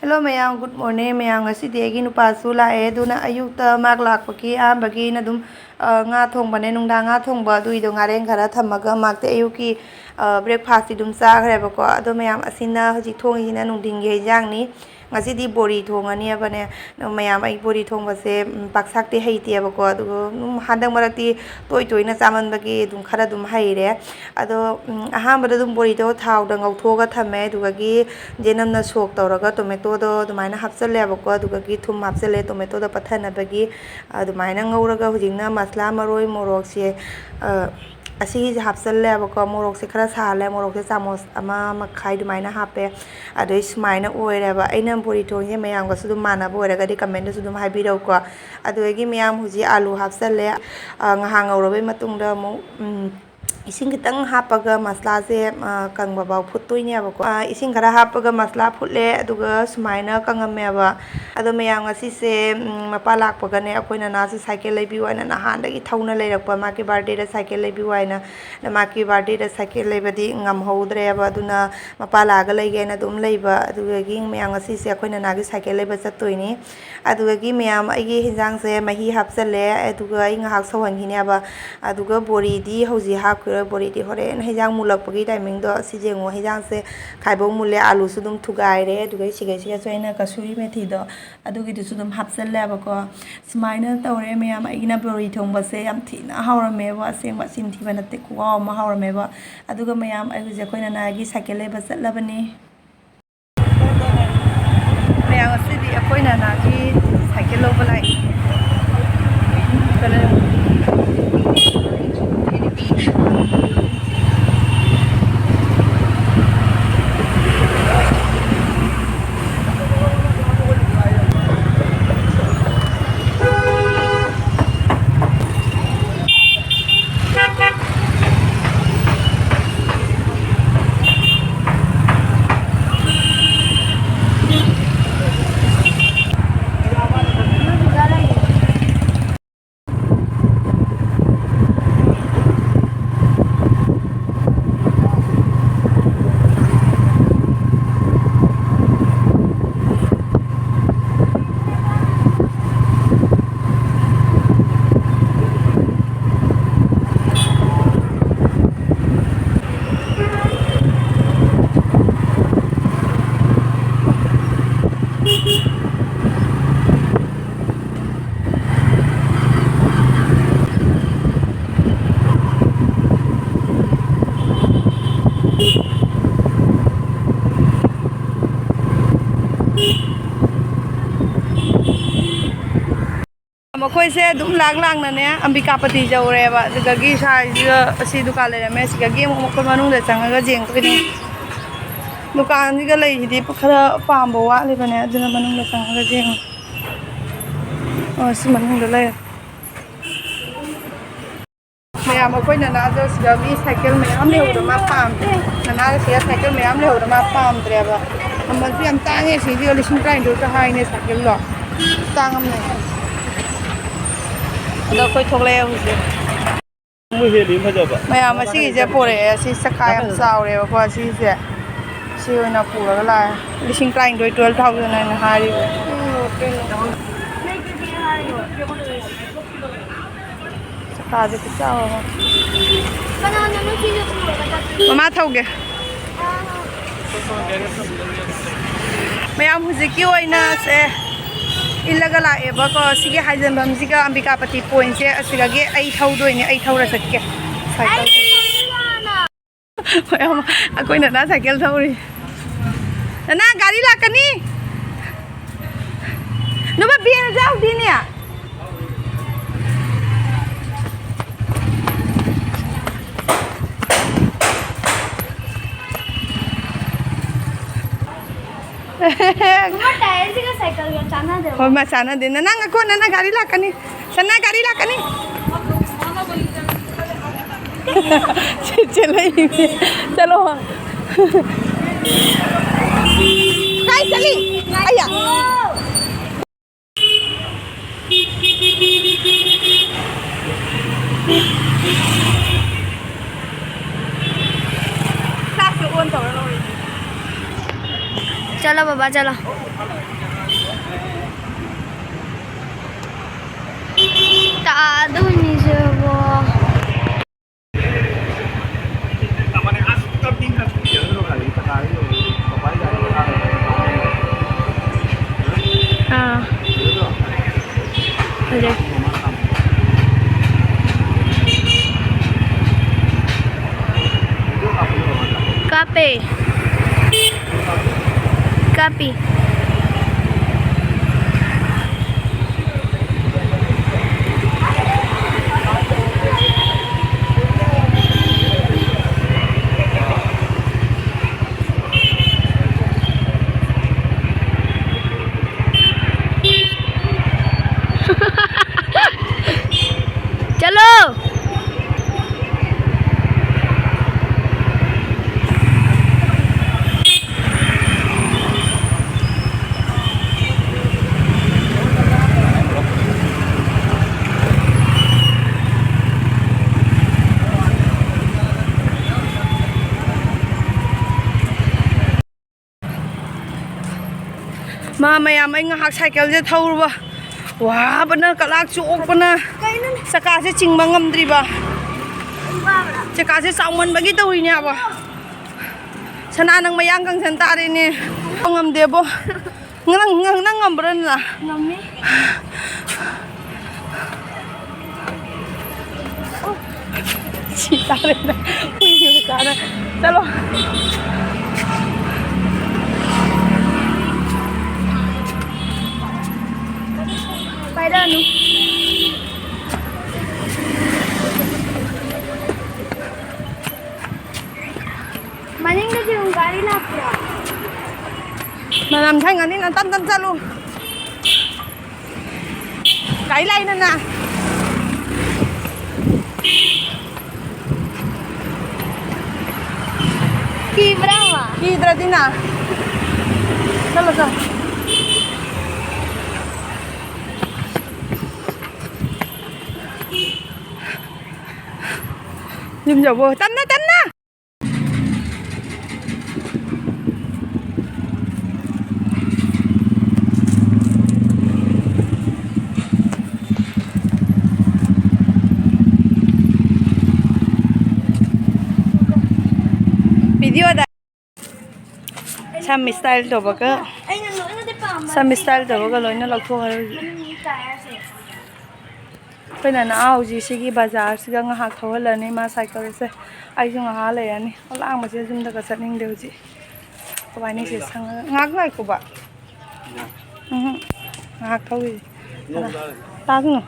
Hello mayam, good morning mayam. Ngasi degi nupa su lae duna ayukta mak lakpaki ambagi na dum nga thongba ne nungda nga thongba dui do ngareng khara thamaga makte ayuki breakfast dum cha khare ba ko ado mayam asina hoji thongi na nungding ge jang ni ngasi di bori thongani abane mayam ai bori thongba se paksakte heiti ba ko ado handang marati toi na chaman bagi dum khara dum haire ado aham bada dum bori do thau da ngau thoga thame dugagi jenam na sok tawraga tomato do dumaina hapsale ba ko dugagi thum hapsale tomato da pathana bagi dumaina ngauraga hujingna masla maroi morok se asigi hapsale ba ko morok se khara sale morok se chamos ama makhai dumaina hape adoi sumaina oire ba aina bori thonge mayam ga sudum mana boiraga di comment da sudum haibirau ko adogi mayam huji alu hapsale ngahang ngaurabai matungda mo ising kitang hapaga masla se kang babau phutoi ne ba ko ising khara hapaga masla phutle aduga sumaina kangame ba ado mayam ngasi se mapa lakpaga ne akoina na se cycle leibi waina na han dagi thauna leirakpa maki birthday da cycle leibi waina na maki birthday da cycle leibadi ngam houdre ba aduna mapa laga leige na dum leiba aduga gi mayam ngasi se akoina na gi cycle leiba chattoini aduga gi mayam agi hinjang se mahi hapsale aduga ai ngahak sawanghine ba aduga bori di hoji hak bori di hore hejang mulak pagi timing do sijengo hejang se khaibong mulle alu sudum thugai re dugai sigai soina kasuri methi do adugi du sudum hapsal le ba ko smaina tawre me am igina bori thong ba se yam thina hawra me ba se ba sim thi banate ku wa ma hawra me ba aduga mayam ai je koina na gi sakele ba satlabani mayam asidi koina na gi sakelo balai Makoi se dum lang na ne ambika pati jaure ba gagi sai si dukan le me gagi mo ko manung da changa jeng ko ni dukan ni ga lei di khara pam bo wa le bane aduna manung da changa jeng si manung da le me am ko na na do si gagi cycle me am le ho ma pam na na si cycle me am le ho ma pam tre ba man si am ta ne si di li shin train do ka hai ne cycle lo tang am ne đó coi thong leo gì mua gì điểm phải chưa vậy? mày mà xí cái bồ này xí sắc khai em sao đấy qua xí cái xí hồi nào phụ là cái đi sinh canh đôi 12,000 này hai đi sắc khai thì cái sao mà thâu kìa mày ăn cái gì kêu anh sẽ ilaga la eba ko sige haijan bam siga ambika pati point se asiga ge ai thau doi ne ai thau ra sakke cycle mayam akoi na cycle thau ri na gari la kani no ba bien jao di ne हो मैं चाना देना ना को ना गाड़ी ला कनी सन्ना गाड़ी ला कनी चलो काय चली आया चलो बाबा चलो तादुनी जबो हाँ अरे कापे कापी चलो मा ma'am ngahak cycle je thauruba wa bana kalak chuok bana saka se chingba ngamdri ba chaka se saumon bagi tawi nya ba sana nang mayang kang san ta ri ni ngam de bo ngang nang ngambran na mummy Sita रे ui cara चलो पैदा नु मनिंग दे जिंग गाड़ी Lapra Nam thanh anh tan tan ra luôn cái này nè nè की Brava की इधर दी ना चलो चलो nhìn giờ vừa tắm na video ada sam style to baka ai nang nói nó để bảo sam style to baka loina lakho har pena na au ji sigi bazar siga nga hak thawala ni ma cycle se ai ju nga ha le ani olang ma je jum da ka saning de ji ko ba ni se sang ngak lai ko ba ngak thawi ta nu